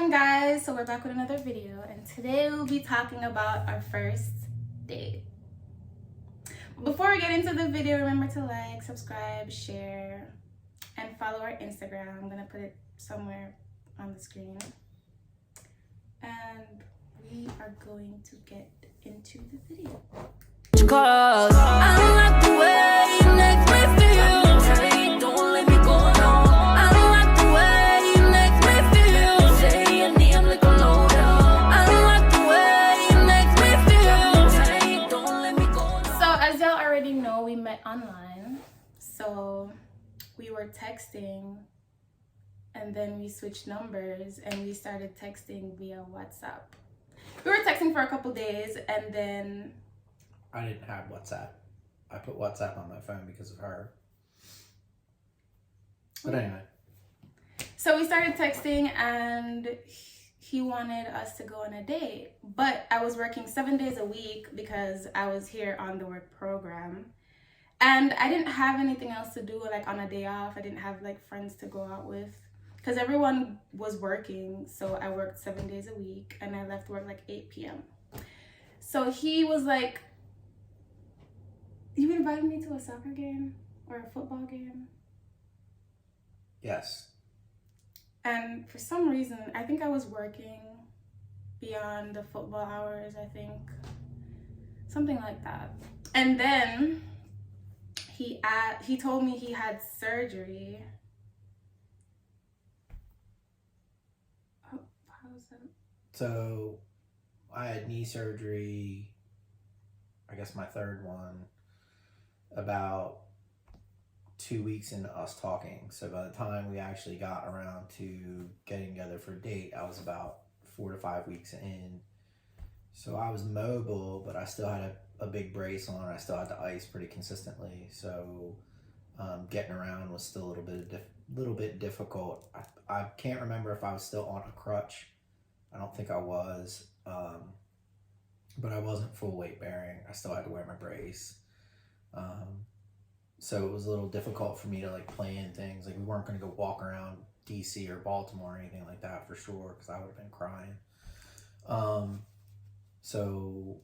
happened, guys? So we're back with another video, and today we'll be talking about our first date. Before we get into the video, remember to like, subscribe, share, and follow our Instagram. I'm gonna put it somewhere on the screen. And we are going to get into the video. Cause I don't like the way you make me feel. Say, don't let me go, no. I don't like the way you make me feel. Say your name like a load up. I don't like the way you make me feel. Say, don't let me go, no. So as y'all already know, we met online. So we were texting, and then we switched numbers and we started texting via WhatsApp. We were texting for a couple days, and then I didn't have WhatsApp. I put WhatsApp on my phone because of her. But anyway. so we started texting, and he wanted us to go on a date. But I was working 7 days a week because I was here on the work program. And I didn't have anything else to do, like on a day off. I didn't have like friends to go out with because everyone was working. So I worked 7 days a week, and I left work like 8 p.m. So he was like, "You invited me to a soccer game or a football game?" Yes. And for some reason, I think I was working beyond the football hours, I think. Something like that. And then he told me he had surgery. Oh, how's that? So I had knee surgery, I guess my third one, about 2 weeks into us talking. So by the time we actually got around to getting together for a date, I was about 4 to 5 weeks in. So I was mobile, but I still had a big brace on. I still had to ice pretty consistently. So getting around was still a little bit difficult. I can't remember if I was still on a crutch. I don't think I was, but I wasn't full weight bearing. I still had to wear my brace. So it was a little difficult for me to like plan things. Like we weren't going to go walk around DC or Baltimore or anything like that for sure, because I would have been crying. So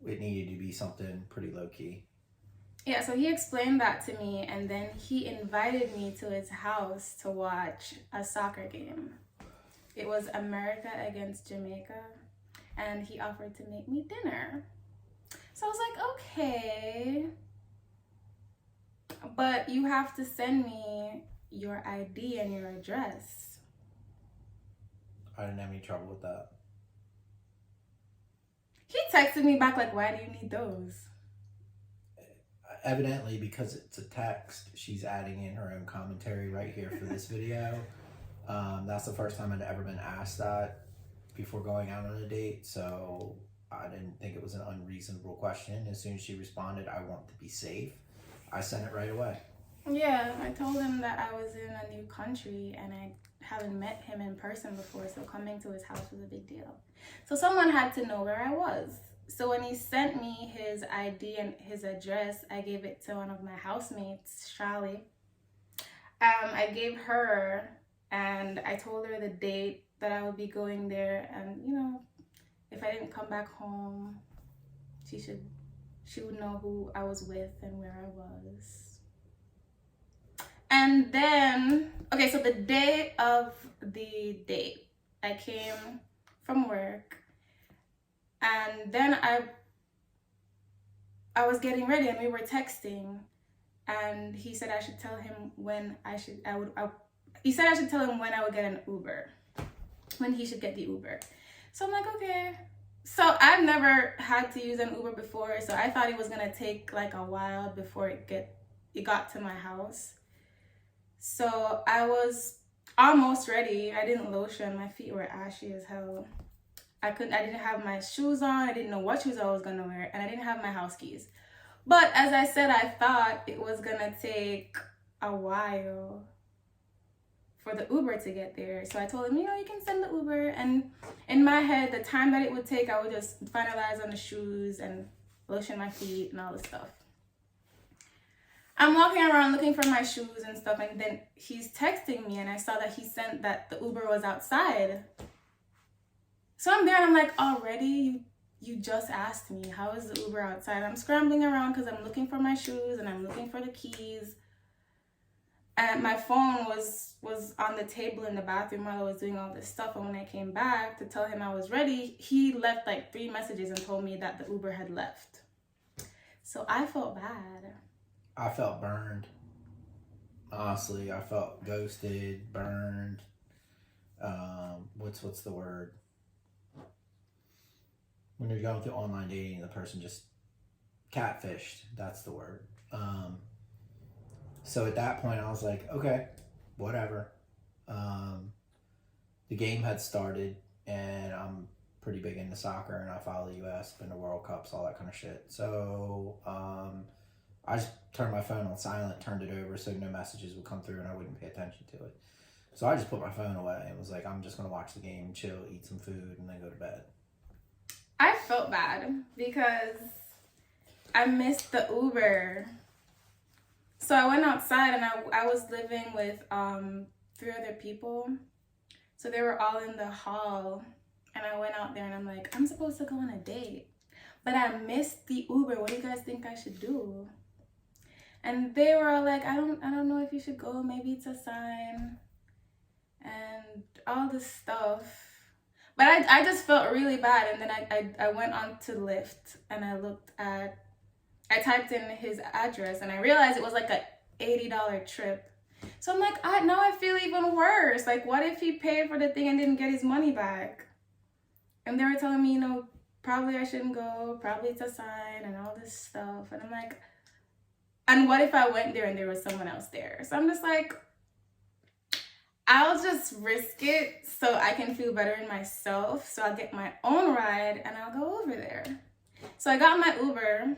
it needed to be something pretty low key. Yeah, so he explained that to me, and then he invited me to his house to watch a soccer game. It was America against Jamaica, and he offered to make me dinner. So I was like, okay, but you have to send me your ID and your address. I didn't have any trouble with that. He texted me back like, why do you need those? Evidently, because it's a text, she's adding in her own commentary right here for this video. That's the first time I'd ever been asked that before going out on a date, so I didn't think it was an unreasonable question. As soon as she responded, I want to be safe, I sent it right away. Yeah, I told him that I was in a new country and I haven't met him in person before, so coming to his house was a big deal. So someone had to know where I was. So when he sent me his ID and his address, I gave it to one of my housemates, Charlie. I gave her, and I told her the date that I would be going there, and you know, if I didn't come back home, she would know who I was with and where I was. And then, okay, so the day of the date, I came from work, and then I was getting ready, and we were texting, and he said I should tell him when he said I should tell him when I would get an Uber, when he should get the Uber. So I'm like, okay. So I've never had to use an Uber before, so I thought it was gonna take like a while before it got to my house. So I was almost ready. I didn't lotion. My feet were ashy as hell. I didn't have my shoes on. I didn't know what shoes I was gonna wear, and I didn't have my house keys. But as I said, I thought it was gonna take a while for the Uber to get there. So I told him, you know, you can send the Uber. And in my head, the time that it would take, I would just finalize on the shoes and lotion my feet and all this stuff. I'm walking around looking for my shoes and stuff, and then he's texting me, and I saw that he sent that the Uber was outside. So I'm there and I'm like, already? You just asked me, how is the Uber outside? I'm scrambling around because I'm looking for my shoes and I'm looking for the keys. And my phone was on the table in the bathroom while I was doing all this stuff. And when I came back to tell him I was ready, he left like 3 messages and told me that the Uber had left. So I felt bad. I felt burned. Honestly, I felt ghosted, burned. What's the word? When you're going through online dating, the person just catfished. That's the word. So at that point, I was like, okay, whatever. The game had started, and I'm pretty big into soccer, and I follow the U.S., been to World Cups, all that kind of shit. So I just turned my phone on silent, turned it over so no messages would come through and I wouldn't pay attention to it. So I just put my phone away and was like, I'm just going to watch the game, chill, eat some food, and then go to bed. I felt bad because I missed the Uber. So I went outside and I was living with 3 other people. So they were all in the hall. And I went out there and I'm like, I'm supposed to go on a date. But I missed the Uber. What do you guys think I should do? And they were all like, I don't know if you should go. Maybe it's a sign. And all this stuff. But I just felt really bad. And then I went on to Lyft and I typed in his address and I realized it was like a $80 trip. So I'm like, now I feel even worse. Like, what if he paid for the thing and didn't get his money back? And they were telling me, probably I shouldn't go. Probably it's a sign and all this stuff. And I'm like, and what if I went there and there was someone else there? So I'm just like, I'll just risk it so I can feel better in myself. So I'll get my own ride and I'll go over there. So I got my Uber,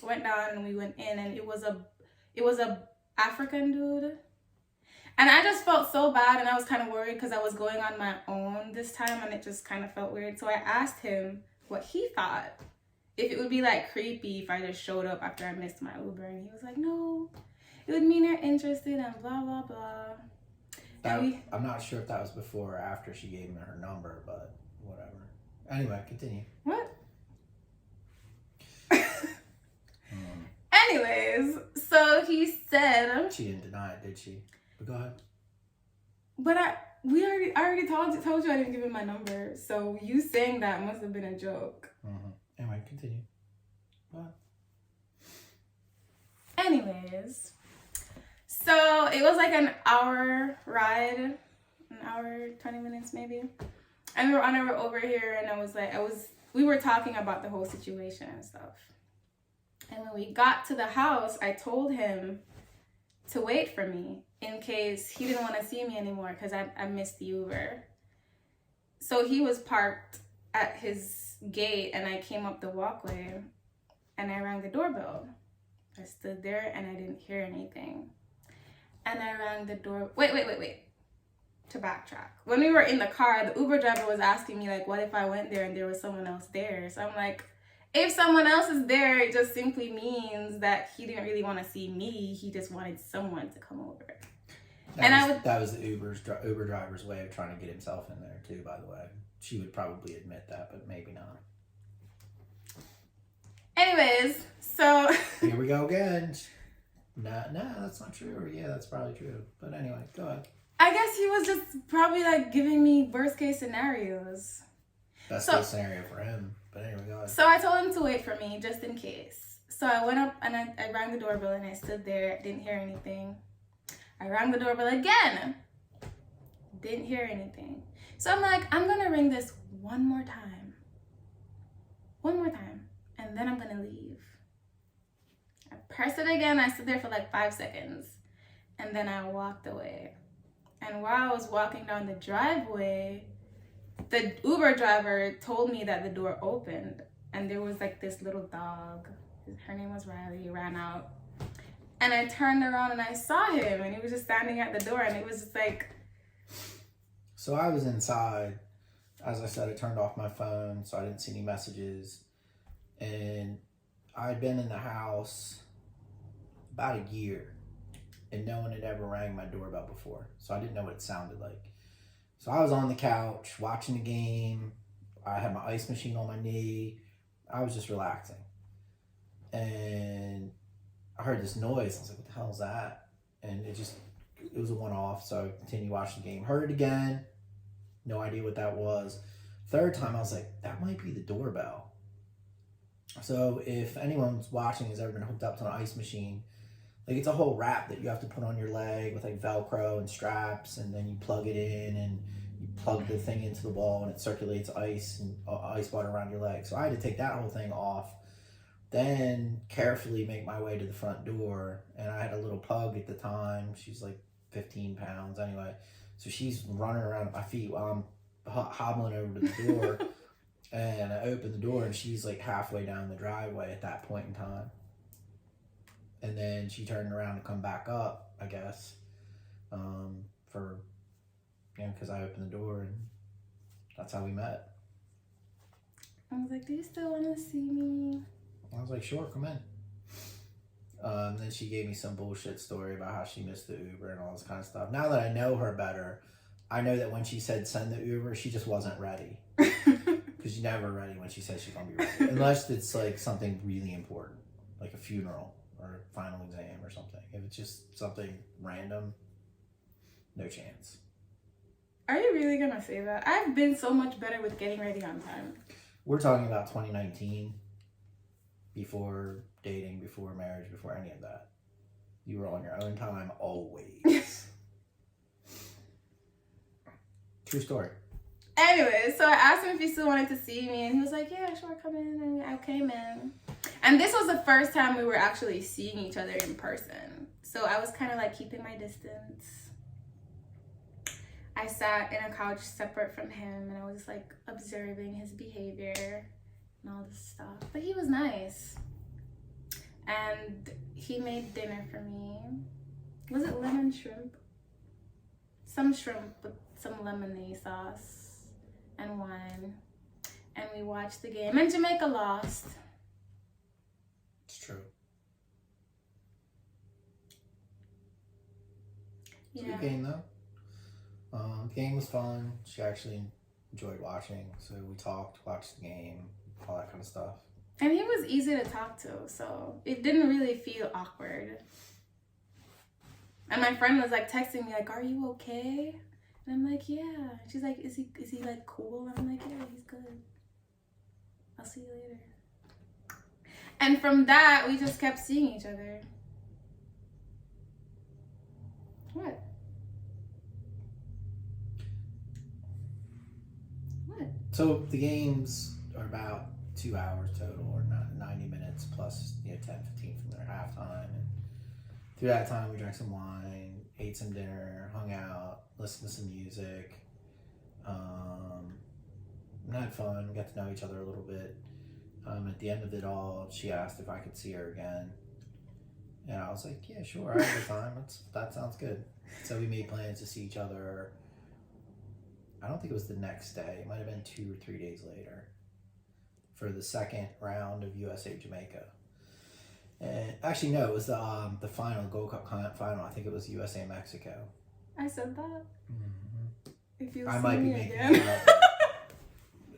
went down and we went in, and it was a African dude. And I just felt so bad, and I was kind of worried because I was going on my own this time and it just kind of felt weird. So I asked him what he thought. If it would be like creepy if I just showed up after I missed my Uber. And he was like, no, it would mean you're interested and blah, blah, blah. I'm not sure if that was before or after she gave me her number, but whatever. Anyway, continue. What? Anyways, so he said... She didn't deny it, did she? But go ahead. But I already told you I didn't give him my number. So you saying that must have been a joke. Mm-hmm. Anyway, continue. Go ahead. Anyways, so it was like an hour ride, an hour, 20 minutes maybe. And we were on our way over here, and we were talking about the whole situation and stuff. And when we got to the house, I told him to wait for me in case he didn't want to see me anymore because I missed the Uber. So he was parked at his gate and I came up the walkway and I rang the doorbell. I stood there and I didn't hear anything. And I rang the door. Wait. To backtrack. When we were in the car, the Uber driver was asking me, like, what if I went there and there was someone else there? So I'm like, if someone else is there, it just simply means that he didn't really want to see me. He just wanted someone to come over. That was the Uber driver's way of trying to get himself in there too, by the way. She would probably admit that, but maybe not. Anyways, so... Here we go again. No, that's not true. Or yeah, that's probably true. But anyway, go ahead. I guess he was just probably like giving me worst case scenarios. Best case scenario for him. But anyway, go ahead. So I told him to wait for me just in case. So I went up and I rang the doorbell and I stood there. Didn't hear anything. I rang the doorbell again. Didn't hear anything. So I'm like, I'm going to ring this one more time. And then I'm going to leave. I pressed it again. I stood there for like 5 seconds. And then I walked away. And while I was walking down the driveway, the Uber driver told me that the door opened. And there was like this little dog. Her name was Riley. He ran out. And I turned around and I saw him. And he was just standing at the door. And it was just like... So I was inside. As I said, I turned off my phone, so I didn't see any messages. And I'd been in the house about a year, and no one had ever rang my doorbell before, so I didn't know what it sounded like. So I was on the couch watching the game. I had my ice machine on my knee. I was just relaxing. And I heard this noise. I was like, what the hell is that? And it was a one-off, so I continued watching the game. Heard it again. No idea what that was. Third time, I was like, that might be the doorbell. So if anyone's watching has ever been hooked up to an ice machine, like it's a whole wrap that you have to put on your leg with like Velcro and straps, and then you plug it in and you plug the thing into the wall and it circulates ice and ice water around your leg. So I had to take that whole thing off, then carefully make my way to the front door. And I had a little pug at the time. She's like 15 pounds anyway. So she's running around at my feet while I'm hobbling over to the door. And I open the door and she's like halfway down the driveway at that point in time. And then she turned around to come back up, I guess, because I opened the door, and that's how we met. I was like, do you still want to see me? I was like, sure, come in. Then she gave me some bullshit story about how she missed the Uber and all this kind of stuff. Now that I know her better, I know that when she said send the Uber, she just wasn't ready. Because she's never ready when she says she's going to be ready. Unless it's like something really important, like a funeral or a final exam or something. If it's just something random, no chance. Are you really going to say that? I've been so much better with getting ready on time. We're talking about 2019, before dating, before marriage, before any of that. You were on your own time always. True story. Anyway, so I asked him if he still wanted to see me, and he was like, yeah, sure, come in. And I came in. And this was the first time we were actually seeing each other in person. So I was kind of like keeping my distance. I sat in a couch separate from him, and I was just like observing his behavior and all this stuff. But he was nice. And he made dinner for me. Was it lemon shrimp? Some shrimp with some lemonade sauce and wine. And we watched the game. And Jamaica lost. It's true. It's a good game, though. The game was fun. She actually enjoyed watching. So we talked, watched the game, all that kind of stuff. And he was easy to talk to, so it didn't really feel awkward. And my friend was like texting me like, are you okay? And I'm like, yeah. She's like, is he like cool? And I'm like, yeah, he's good. I'll see you later. And from that, we just kept seeing each other. What? What? So the games are about 2 hours total, or 90 minutes plus 10, 15 from their halftime. And through that time, we drank some wine, ate some dinner, hung out, listened to some music. And had fun, got to know each other a little bit. At the end of it all, she asked if I could see her again. And I was like, yeah, sure, I have the time. That sounds good. So we made plans to see each other. I don't think it was the next day. It might have been 2 or 3 days later for the second round of USA Jamaica. And actually, no, it was the final Gold Cup final. I think it was USA Mexico. I said that? Mm-hmm. If you I see might be me making again. it up.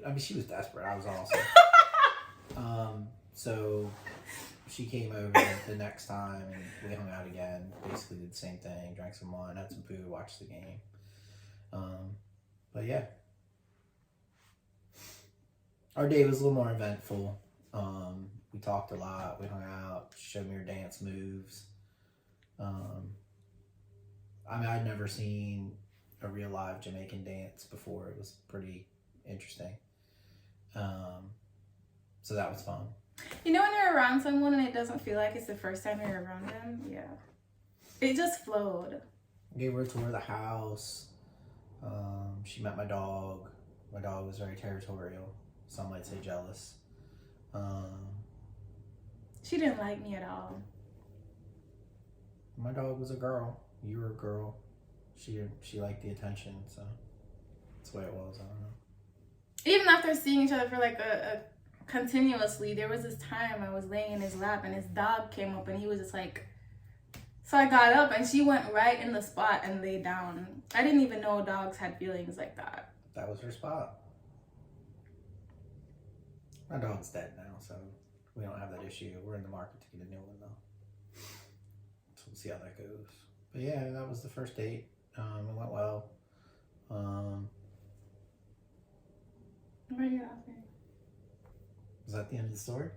I mean, she was desperate. I was also. So she came over the next time and we hung out again. Basically did the same thing, drank some wine, had some food, watched the game. But yeah. Our day was a little more eventful. We talked a lot, we hung out, she showed me her dance moves. I mean, I'd never seen a real live Jamaican dance before. It was pretty interesting. So that was fun. You know when you're around someone and it doesn't feel like it's the first time you're around them? Yeah. It just flowed. I gave her a tour of the house. She met my dog. My dog was very territorial. Some might say jealous. She didn't like me at all. My dog was a girl. You were a girl. She liked the attention, so that's the way it was. I don't know. Even after seeing each other for like a continuously, there was this time I was laying in his lap and his dog came up and he was just like, so I got up and she went right in the spot and laid down. I didn't even know dogs had feelings like that. That was her spot. My dog's dead now, so we don't have that issue. We're in the market to get a new one though. So we'll see how that goes. But yeah, that was the first date. It went well. Why are you laughing? Was that the end of the story?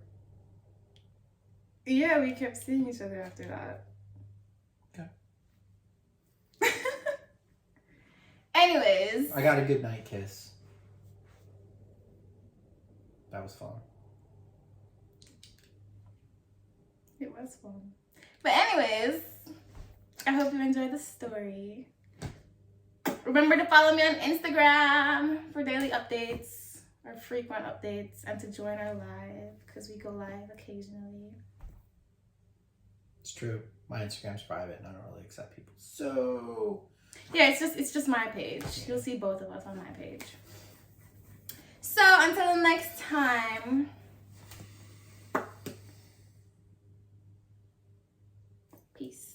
Yeah, we kept seeing each other after that. Okay. Anyways. I got a good night kiss. That was fun. It was fun. But anyways, I hope you enjoyed the story. Remember to follow me on Instagram for daily updates or frequent updates and to join our live because we go live occasionally. It's true. My Instagram's private and I don't really accept people. So yeah, it's just my page. You'll see both of us on my page. So until next time. Peace.